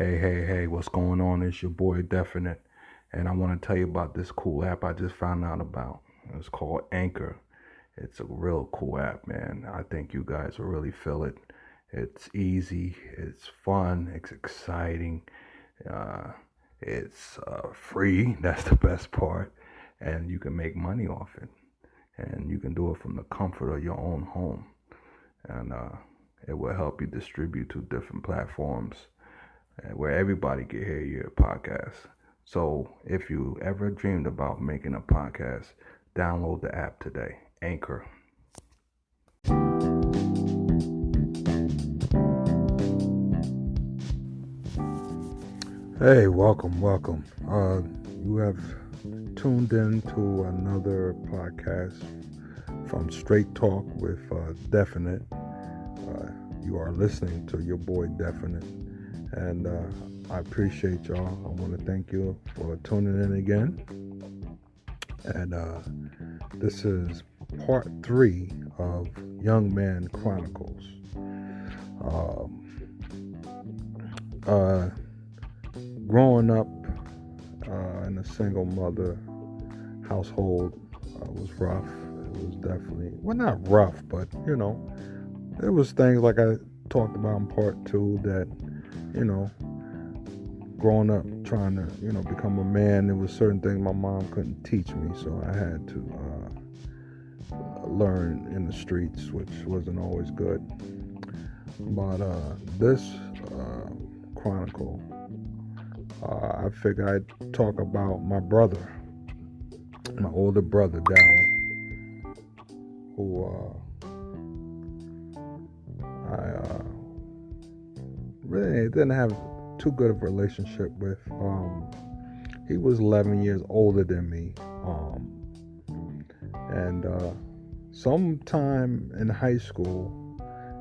Hey, what's going on? It's your boy Definite, and I want to tell you about this cool app I just found out about. It's called Anchor. It's a real cool app, man. I think you guys will really feel it. It's easy, it's fun, it's exciting, uh, it's free. That's the best part, and you can make money off it, and you can do it from the comfort of your own home, and it will help you distribute to different platforms where everybody can hear your podcast. So if you ever dreamed about making a podcast, download the app today, Anchor. Hey, welcome. You have tuned in to another podcast from Straight Talk with Definite. You are listening to your boy Definite, and I appreciate y'all. I want to thank you for tuning in again. And this is part 3 of Young Man Chronicles. Growing up in a single mother household was rough. It was definitely, well, not rough, but there was things like I talked about in part 2 that, growing up trying to, become a man, there was certain things my mom couldn't teach me, so I had to learn in the streets, which wasn't always good. But this chronicle, I figured I'd talk about my brother, my older brother, Daryl, who I really didn't have too good of a relationship with. He was 11 years older than me, and sometime in high school,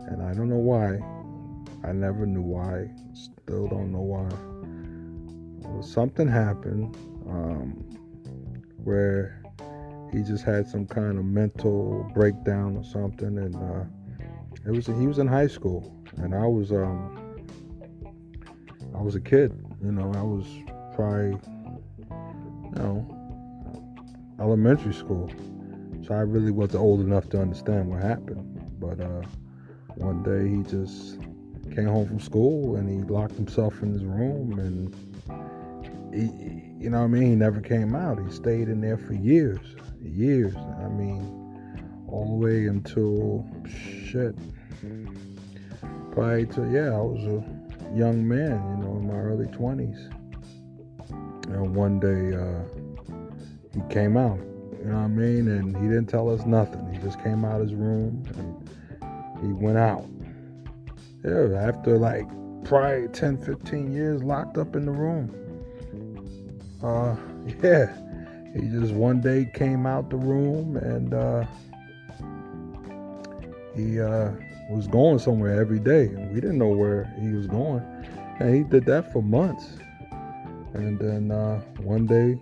and I don't know why, I never knew why, still don't know why, something happened where he just had some kind of mental breakdown or something, and he was in high school, and I was a kid. I was probably elementary school, so I really wasn't old enough to understand what happened. But one day he just came home from school and he locked himself in his room, and he never came out. He stayed in there for years. All the way until probably I was a young man, in my early 20s. And one day he came out, and he didn't tell us nothing. He just came out of his room and he went out. Yeah, after probably 10, 15 years locked up in the room. He just one day came out the room, and he was going somewhere every day, and we didn't know where he was going, and he did that for months. And then one day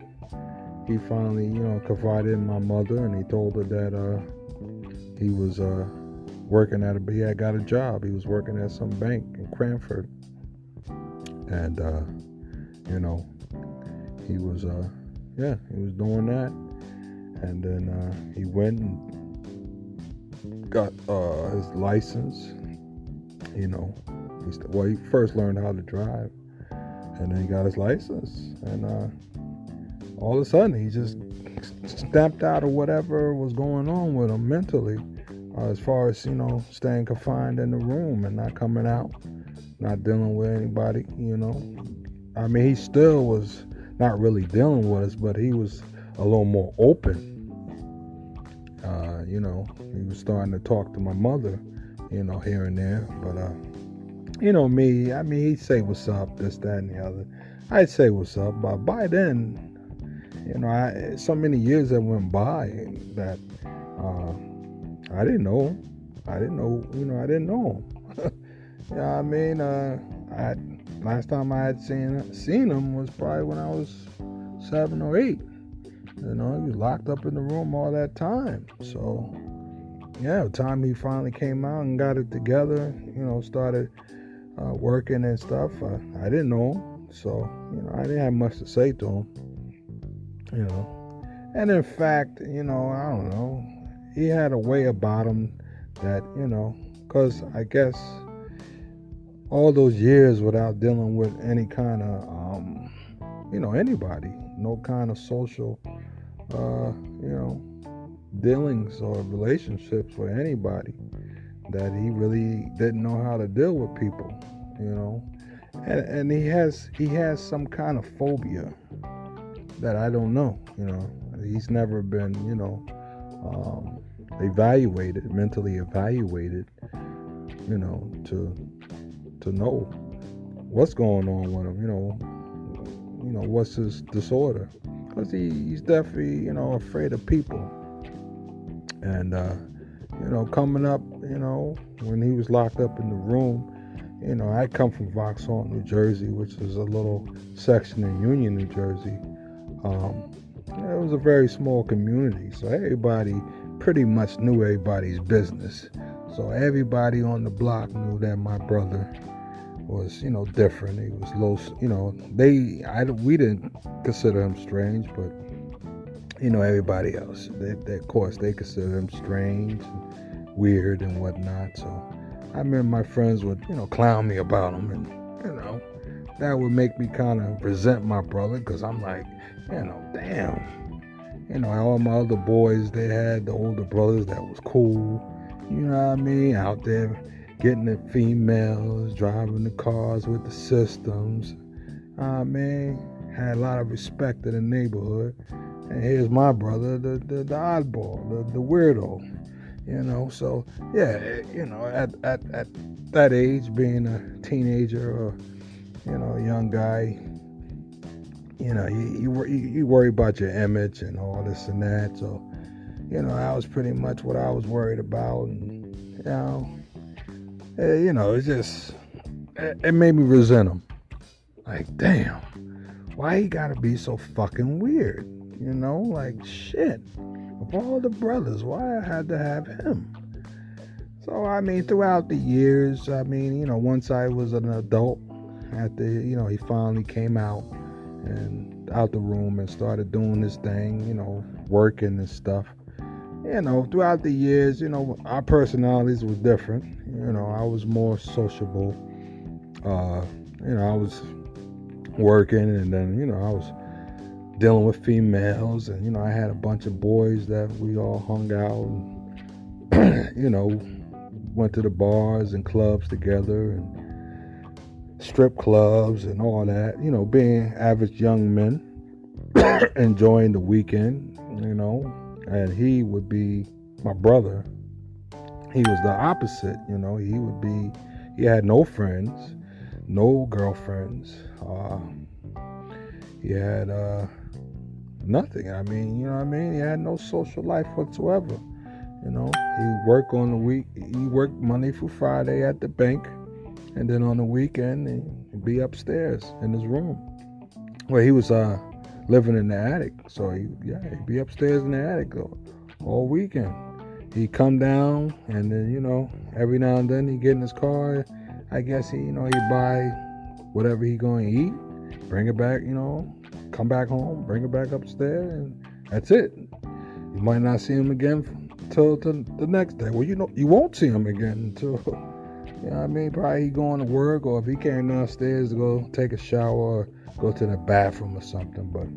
he finally confided in my mother, and he told her that he was he had got a job. He was working at some bank in Cranford, and he was doing that. And then he went and got his license. He first learned how to drive, and then he got his license, and all of a sudden he just snapped out of whatever was going on with him mentally, as far as staying confined in the room and not coming out, not dealing with anybody. He still was not really dealing with us, but he was a little more open. He was starting to talk to my mother, here and there. But me, he'd say what's up, this, that, and the other. I'd say what's up, but by then, so many years that went by that I didn't know him. I didn't know him. Last time I had seen him was probably when I was 7 or 8. He was locked up in the room all that time. So, the time he finally came out and got it together, started working and stuff. I didn't know him, so I didn't have much to say to him. And in fact, I don't know, he had a way about him that, because I guess all those years without dealing with any kind of, anybody, no kind of social, dealings or relationships with anybody, that he really didn't know how to deal with people, and he has some kind of phobia that I don't know, he's never been, mentally evaluated, to know what's going on with him, what's his disorder, because he's definitely, afraid of people. And coming up, when he was locked up in the room, I come from Vauxhall, New Jersey, which is a little section in Union, New Jersey. It was a very small community, so everybody pretty much knew everybody's business. So everybody on the block knew that my brother was, different. He was low, we didn't consider him strange, but everybody else, of course, they consider him strange and weird and whatnot. So I remember my friends would, clown me about him, and, that would make me kind of resent my brother, because I'm like, damn. All my other boys, they had the older brothers that was cool, out there getting the females, driving the cars with the systems. Had a lot of respect in the neighborhood. And here's my brother, the oddball, the weirdo, So yeah, at that age, being a teenager or a young guy, you worry about your image and all this and that. So that was pretty much what I was worried about, and it's just it made me resent him. Like, damn, why he gotta be so fucking weird? Like, shit. Of all the brothers, why I had to have him? So, throughout the years, once I was an adult, he finally came out the room and started doing his thing, working and stuff. Throughout the years, our personalities were different. I was more sociable. I was working, and then, I was dealing with females, and I had a bunch of boys that we all hung out and went to the bars and clubs together, and strip clubs and all that, being average young men enjoying the weekend, and he would be my brother. He was the opposite, he had no friends, no girlfriends, he had nothing. He had no social life whatsoever. He worked on the week. He worked Monday through Friday at the bank, and then on the weekend he'd be upstairs in his room. Well, he was living in the attic, so he'd be upstairs in the attic all weekend. He'd come down, and then every now and then he'd get in his car. I guess he'd buy whatever he going to eat, bring it back, come back home, bring it back upstairs, and that's it. You might not see him again till the next day. Well, you won't see him again until, probably he going to work, or if he came downstairs to go take a shower or go to the bathroom or something. But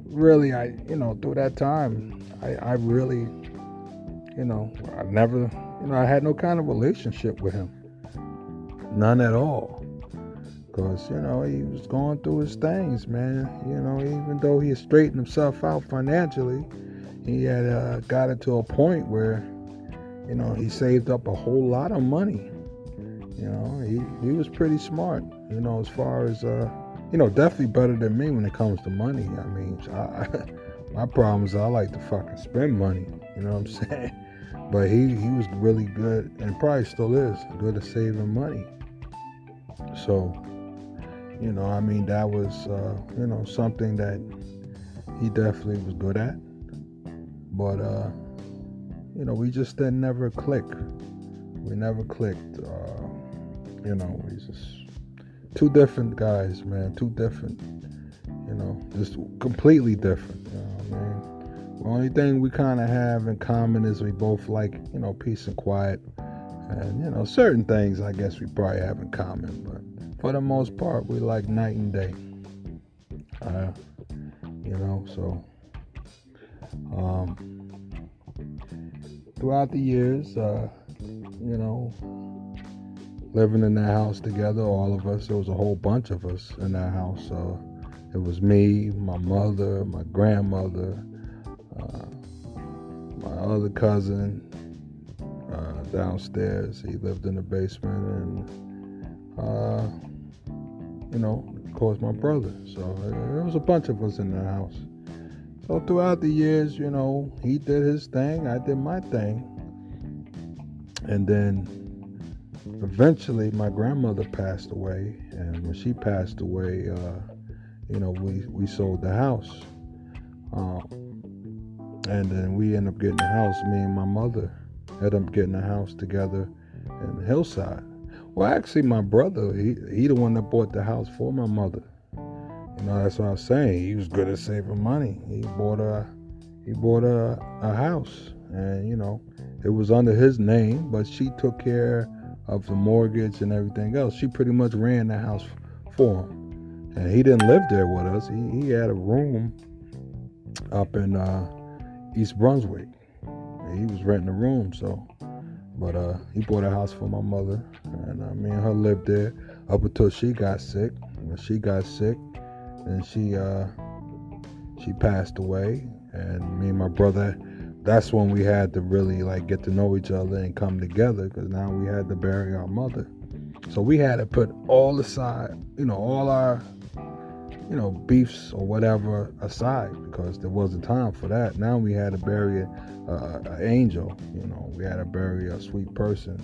really, through that time, I really, I never, I had no kind of relationship with him. None at all. Because, he was going through his things, man. Even though he had straightened himself out financially, he had got it to a point where, he saved up a whole lot of money. He was pretty smart, as far as, definitely better than me when it comes to money. My problem is I like to fucking spend money, you know what I'm saying? But he was really good, and probably still is, good at saving money. So, that was, something that he definitely was good at. But, we just didn't never click. We never clicked. We just two different guys, man. Two different, just completely different. The only thing we kind of have in common is we both like, peace and quiet. And, certain things I guess we probably have in common. But for the most part, we like night and day. So throughout the years, living in that house together, all of us, there was a whole bunch of us in that house. It was me, my mother, my grandmother, my other cousin downstairs. He lived in the basement, and of course my brother. So there was a bunch of us in the house. So throughout the years, he did his thing, I did my thing, and then eventually my grandmother passed away, and when she passed away, we sold the house, and then we ended up getting a house. Me and my mother ended up getting a house together in Hillside. Well, actually, my brother, he the one that bought the house for my mother. That's what I was saying. He was good at saving money. He bought a house, and it was under his name, but she took care of the mortgage and everything else. She pretty much ran the house for him, and he didn't live there with us. He had a room up in East Brunswick. He was renting a room, but he bought a house for my mother, and me and her lived there up until she got sick. When she got sick, and she passed away, and me and my brother, that's when we had to really get to know each other and come together, because now we had to bury our mother. So we had to put all aside, all our beefs or whatever aside, because there wasn't time for that. Now we had to bury an angel. We had to bury a sweet person,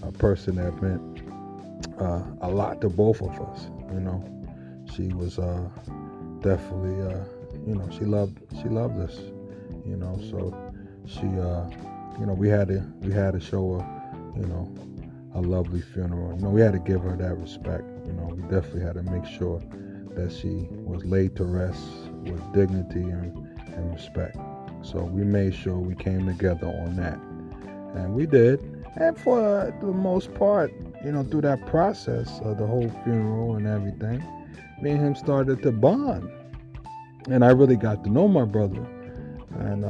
a person that meant a lot to both of us. She was definitely, she loved us. So she, we had to show her, a lovely funeral. We had to give her that respect. We definitely had to make sure that she was laid to rest with dignity and respect. So we made sure we came together on that, and we did. And for the most part, through that process of the whole funeral and everything, me and him started to bond, and I really got to know my brother. And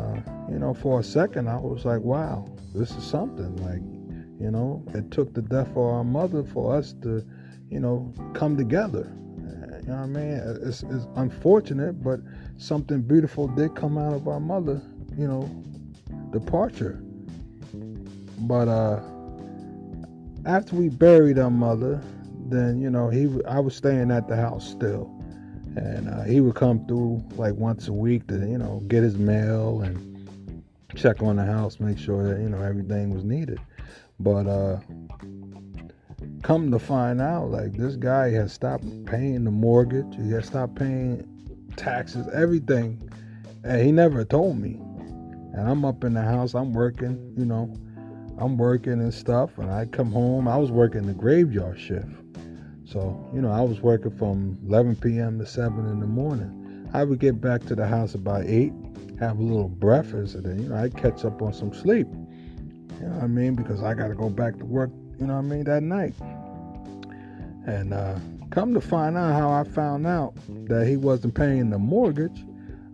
for a second I was like, wow, this is something. It took the death of our mother for us to come together. You know what I mean? It's unfortunate, but something beautiful did come out of our mother, departure. But after we buried our mother, then I was staying at the house still, and he would come through once a week to get his mail and check on the house, make sure that everything was needed. But come to find out, this guy has stopped paying the mortgage, he has stopped paying taxes, everything, and he never told me. And I'm up in the house, I'm working, and stuff, and I come home. I was working the graveyard shift. So, I was working from 11 p.m. to 7 in the morning. I would get back to the house about 8, have a little breakfast, and then, I'd catch up on some sleep. You know what I mean? Because I got to go back to work, that night. And come to find out how I found out that he wasn't paying the mortgage,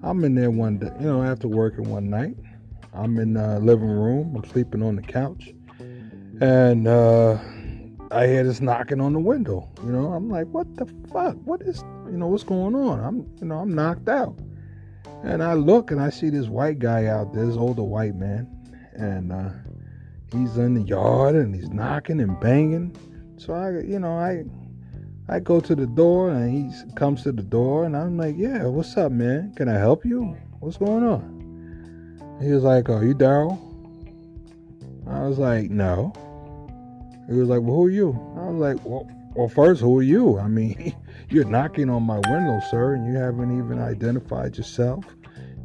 I'm in there one day, after working one night. I'm in the living room. I'm sleeping on the couch. And I hear this knocking on the window. I'm like, what the fuck? What is, what's going on? I'm knocked out. And I look and I see this white guy out there, this older white man. And he's in the yard and he's knocking and banging. So I go to the door, and he comes to the door, and I'm like, yeah, what's up, man? Can I help you? What's going on? He was like, oh, you Daryl? I was like, no. He was like, well, who are you? I was like, well, first, who are you? I mean, you're knocking on my window, sir, and you haven't even identified yourself.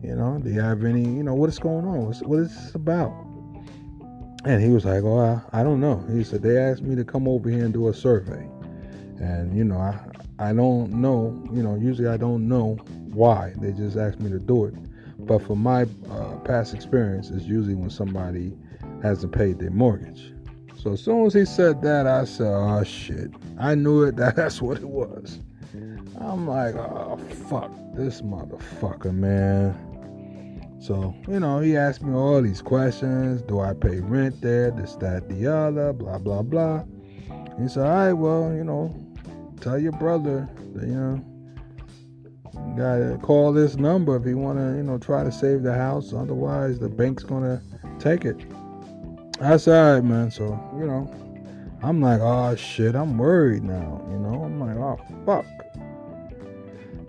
Do you have any, what is going on? What is this about? And he was like, oh, I don't know. He said, they asked me to come over here and do a survey. And, I don't know, usually I don't know why. They just ask me to do it. But from my past experience, it's usually when somebody hasn't paid their mortgage. So as soon as he said that, I said, oh, shit. I knew it. That's what it was. I'm like, oh, fuck this motherfucker, man. So, he asked me all these questions. Do I pay rent there? This, that, the other, blah, blah, blah. He said, all right, well, tell your brother that, you gotta call this number if you want to, try to save the house. Otherwise, the bank's going to take it. I said, all right, man. So, I'm like, oh, shit, I'm worried now. I'm like, oh, fuck.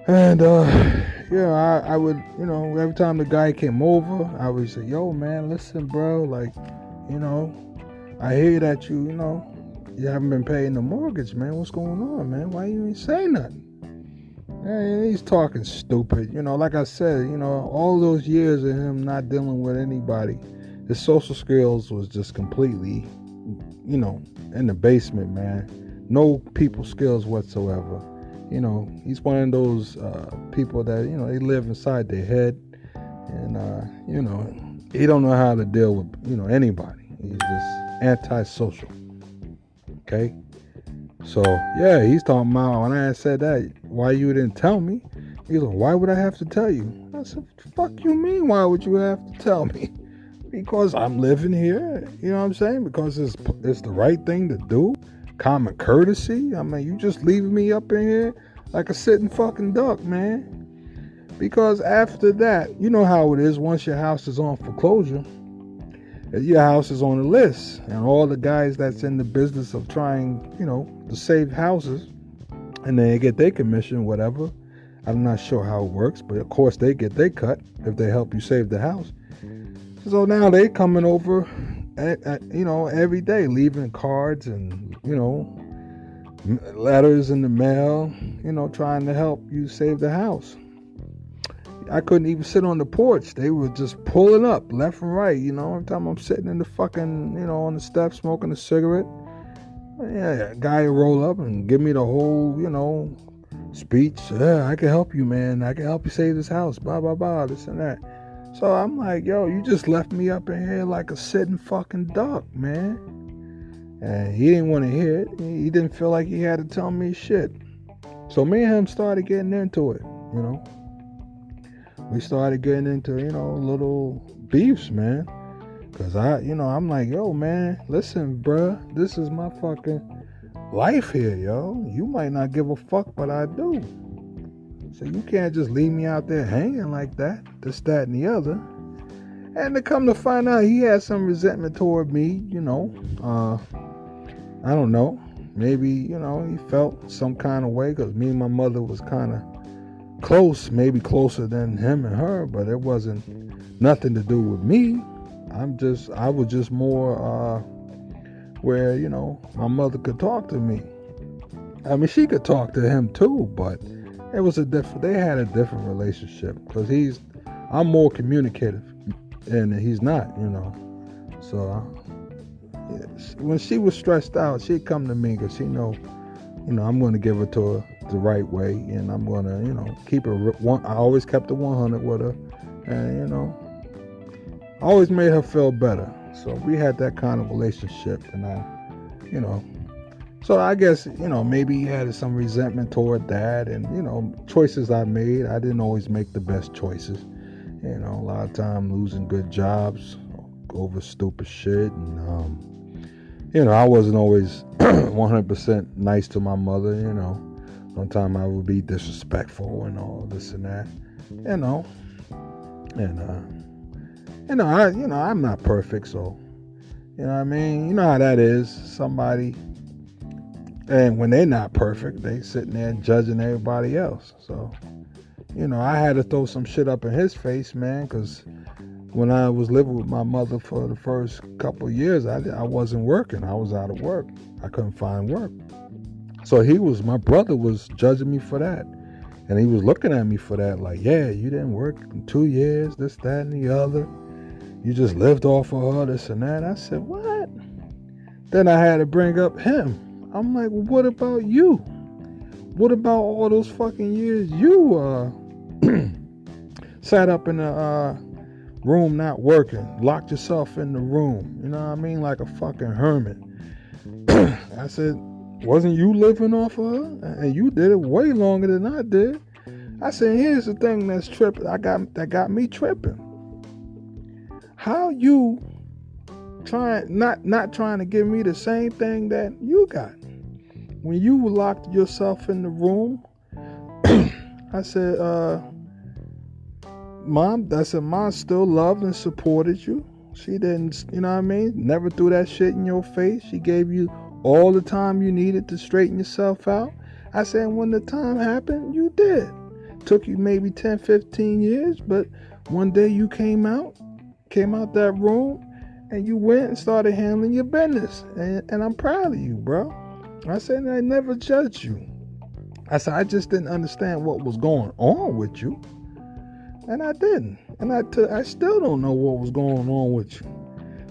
And, I would, every time the guy came over, I would say, yo, man, listen, bro, like, I hear that you haven't been paying the mortgage, man. What's going on, man? Why you ain't say nothing? And he's talking stupid. Like I said, all those years of him not dealing with anybody, his social skills was just completely, in the basement, man. No people skills whatsoever. He's one of those people that, they live inside their head. And, he don't know how to deal with, anybody. He's just antisocial. Okay? So, yeah, he's talking about, when I said that, why you didn't tell me? He's like, why would I have to tell you? I said, fuck you mean, why would you have to tell me? Because I'm living here, you know what I'm saying? Because it's the right thing to do. Common courtesy. I mean, you just leaving me up in here like a sitting fucking duck, man. Because after that, you know how it is once your house is on foreclosure. Your house is on the list. And all the guys that's in the business of trying, to save houses, and they get their commission, whatever. I'm not sure how it works, but of course they get their cut if they help you save the house. So now they coming over, every day, leaving cards and, letters in the mail, trying to help you save the house. I couldn't even sit on the porch. They were just pulling up left and right, every time I'm sitting in the fucking, on the steps smoking a cigarette. Yeah, guy roll up and give me the whole, speech. Yeah, I can help you, man. I can help you save this house, blah, blah, blah, this and that. So I'm like, yo, you just left me up in here like a sitting fucking duck, man. And he didn't want to hear it. He didn't feel like he had to tell me shit. So me and him started getting into it, We started getting into, little beefs, man. Because I'm like, yo, man, listen, bruh, this is my fucking life here, yo. You might not give a fuck, but I do. So you can't just leave me out there hanging like that, this, that, and the other. And to come to find out, he had some resentment toward me, I don't know. Maybe, he felt some kind of way because me and my mother was kind of close, maybe closer than him and her, but it wasn't nothing to do with me. I was just more where, my mother could talk to me. I mean, she could talk to him too, but they had a different relationship because I'm more communicative and he's not, So when she was stressed out, she'd come to me because she know, I'm going to give her to her the right way, and I'm going to, keep her I always kept it 100 with her, and, I always made her feel better. So we had that kind of relationship, and so I guess, maybe he had some resentment toward that, and, choices I made, I didn't always make the best choices. A lot of time losing good jobs over stupid shit, and, I wasn't always 100% nice to my mother, Sometimes I would be disrespectful and all this and that, and, I'm not perfect, so, what I mean? You know how that is, somebody, and when they're not perfect, they sitting there judging everybody else, so, I had to throw some shit up in his face, man, because when I was living with my mother for the first couple of years, I wasn't working. I was out of work. I couldn't find work. So my brother was judging me for that. And he was looking at me for that, like, yeah, you didn't work in 2 years, this, that, and the other. You just lived off of her, this and that. I said, what? Then I had to bring up him. I'm like, well, what about you? what about all those fucking years you sat up in the room not working, locked yourself in the room, you know what I mean, like a fucking hermit? I said, wasn't you living off of her? And you did it way longer than I did. I said, here's the thing that's tripping. That got me tripping. How you not trying to give me the same thing that you got? When you locked yourself in the room, I said, Mom still loved and supported you. She didn't, you know what I mean? Never threw that shit in your face. She gave you all the time you needed to straighten yourself out. I said, when the time happened, you did. Took you maybe 10, 15 years, but one day you came out that room, and you went and started handling your business. And I'm proud of you, bro. I said, I never judged you. I said, I just didn't understand what was going on with you. And I didn't. And I still don't know what was going on with you.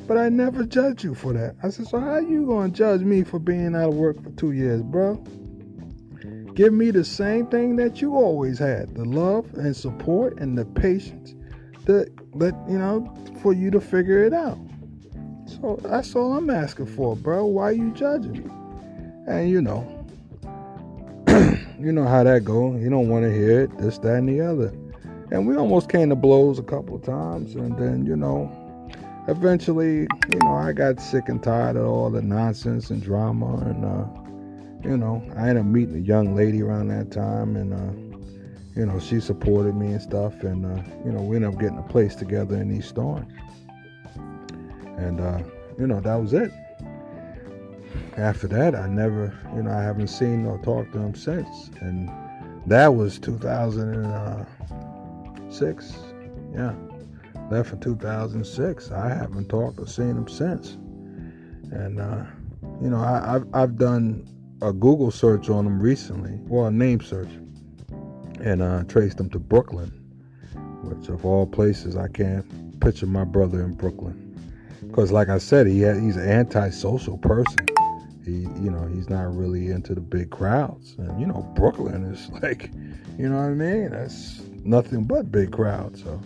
But I never judged you for that. I said, so how you going to judge me for being out of work for 2 years, bro? Give me the same thing that you always had. The love and support and the patience that for you to figure it out. So that's all I'm asking for, bro. Why you judging me? And you know how that go. You don't want to hear it, this, that, and the other. And we almost came to blows a couple of times. And then, eventually, I got sick and tired of all the nonsense and drama. And, I ended up meeting a young lady around that time. And, she supported me and stuff. And, we ended up getting a place together in East Orange. And, that was it. After that, I never, I haven't seen or talked to him since. And that was 2006. Yeah. Left in 2006. I haven't talked or seen him since. And, I've done a Google search on him recently. Well, a name search. And traced him to Brooklyn. Which, of all places, I can't picture my brother in Brooklyn. Because, like I said, he's an antisocial person. He's not really into the big crowds. And, Brooklyn is like, you know what I mean? That's nothing but big crowds. So,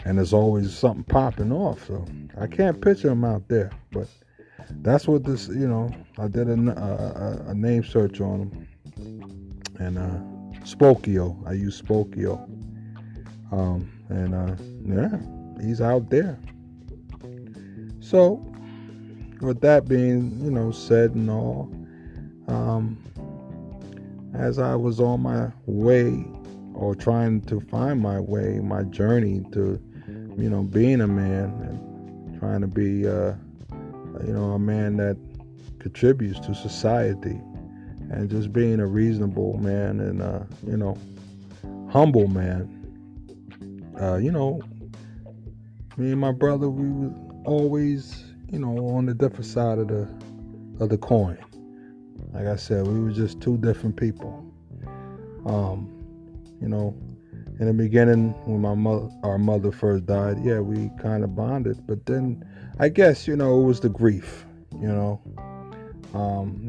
and there's always something popping off. So I can't picture him out there. But that's what this, I did a name search on him. And Spokio. I use Spokio. He's out there. So, with that being, said and all, as I was on my way, or trying to find my way, my journey to, being a man and trying to be, a man that contributes to society, and just being a reasonable man and, humble man, me and my brother, we were always, on the different side of the coin. Like I said, we were just two different people. In the beginning, when our mother first died, yeah, we kind of bonded. But then, I guess, it was the grief.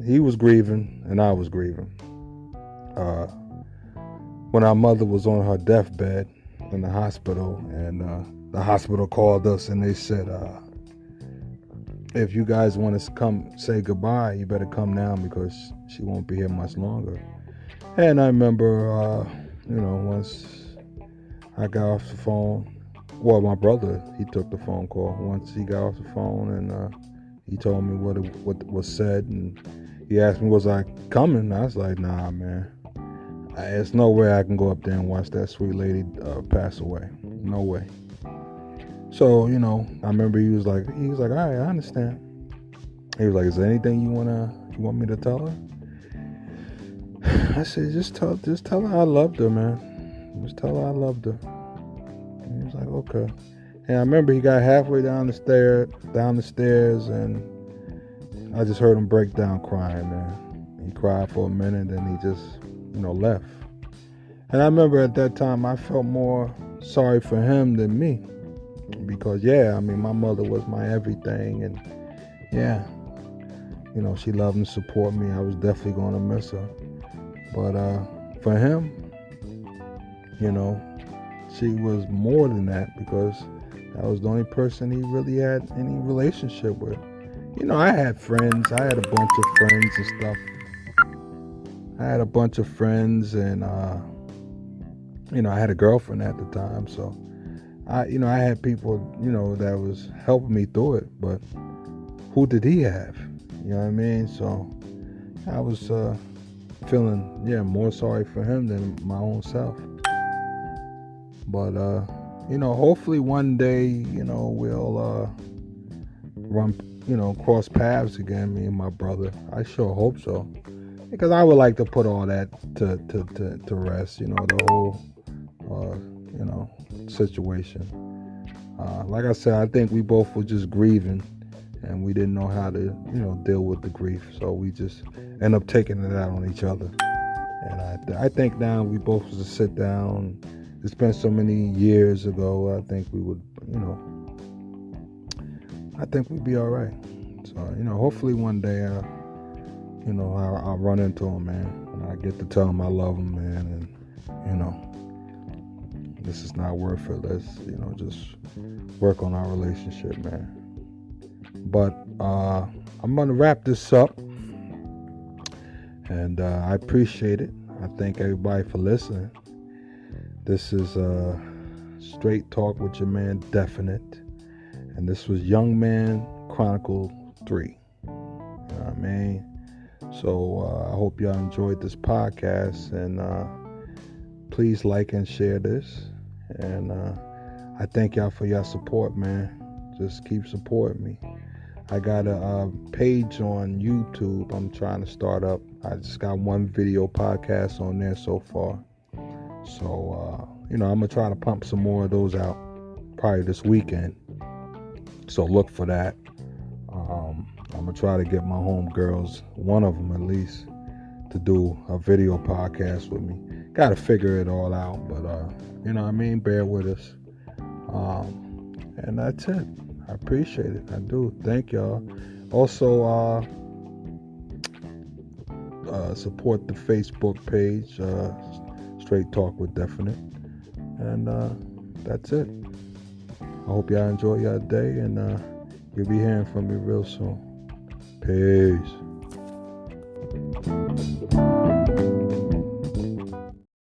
He was grieving and I was grieving. When our mother was on her deathbed in the hospital, and the hospital called us and they said, if you guys want to come say goodbye, you better come now because she won't be here much longer. And I remember, once I got off the phone, well, my brother, he took the phone call. Once he got off the phone and he told me what was said, and he asked me, was I coming? I was like, nah, man. There's no way I can go up there and watch that sweet lady pass away. No way. So, I remember he was like, all right, I understand. He was like, is there anything you want me to tell her? I said, just tell her I loved her, man. Just tell her I loved her. And he was like, okay. And I remember he got halfway down the stairs, and I just heard him break down crying, man. He cried for a minute, and he just, left. And I remember at that time, I felt more sorry for him than me. Because, my mother was my everything, and she loved and supported me. I was definitely going to miss her. But for him, you know, she was more than that, because that was the only person he really had any relationship with. You know, I had friends. I had a bunch of friends and stuff. I had a bunch of friends, and I had a girlfriend at the time, so I had people, that was helping me through it. But who did he have? You know what I mean? So I was feeling, more sorry for him than my own self. But hopefully one day, we'll cross paths again, me and my brother. I sure hope so, because I would like to put all that to rest. The whole situation. Like I said, I think we both were just grieving, and we didn't know how to deal with the grief, so we just end up taking it out on each other. And I think now we both was to sit down. It's been so many years ago. I think we would, I think we'd be all right. So, hopefully one day, I'll run into him, man, and I get to tell him I love him, man, and, this is not worth it. Let's, just work on our relationship, man. But I'm going to wrap this up, and I appreciate it. I thank everybody for listening. This is Straight Talk with your man, Definite. And this was Young Man Chronicles 3. You know what I mean? So I hope y'all enjoyed this podcast. And please like and share this. And I thank y'all for your support, man. Just keep supporting me. I got a page on YouTube I'm trying to start up. I just got one video podcast on there so far. So, I'm going to try to pump some more of those out probably this weekend. So look for that. I'm going to try to get my homegirls, one of them at least, to do a video podcast with me. Got to figure it all out, but, you know what I mean? Bear with us. And that's it. I appreciate it. I do. Thank y'all. Also, support the Facebook page, Straight Talk with Definite. And that's it. I hope y'all enjoy your day, and you'll be hearing from me real soon. Peace.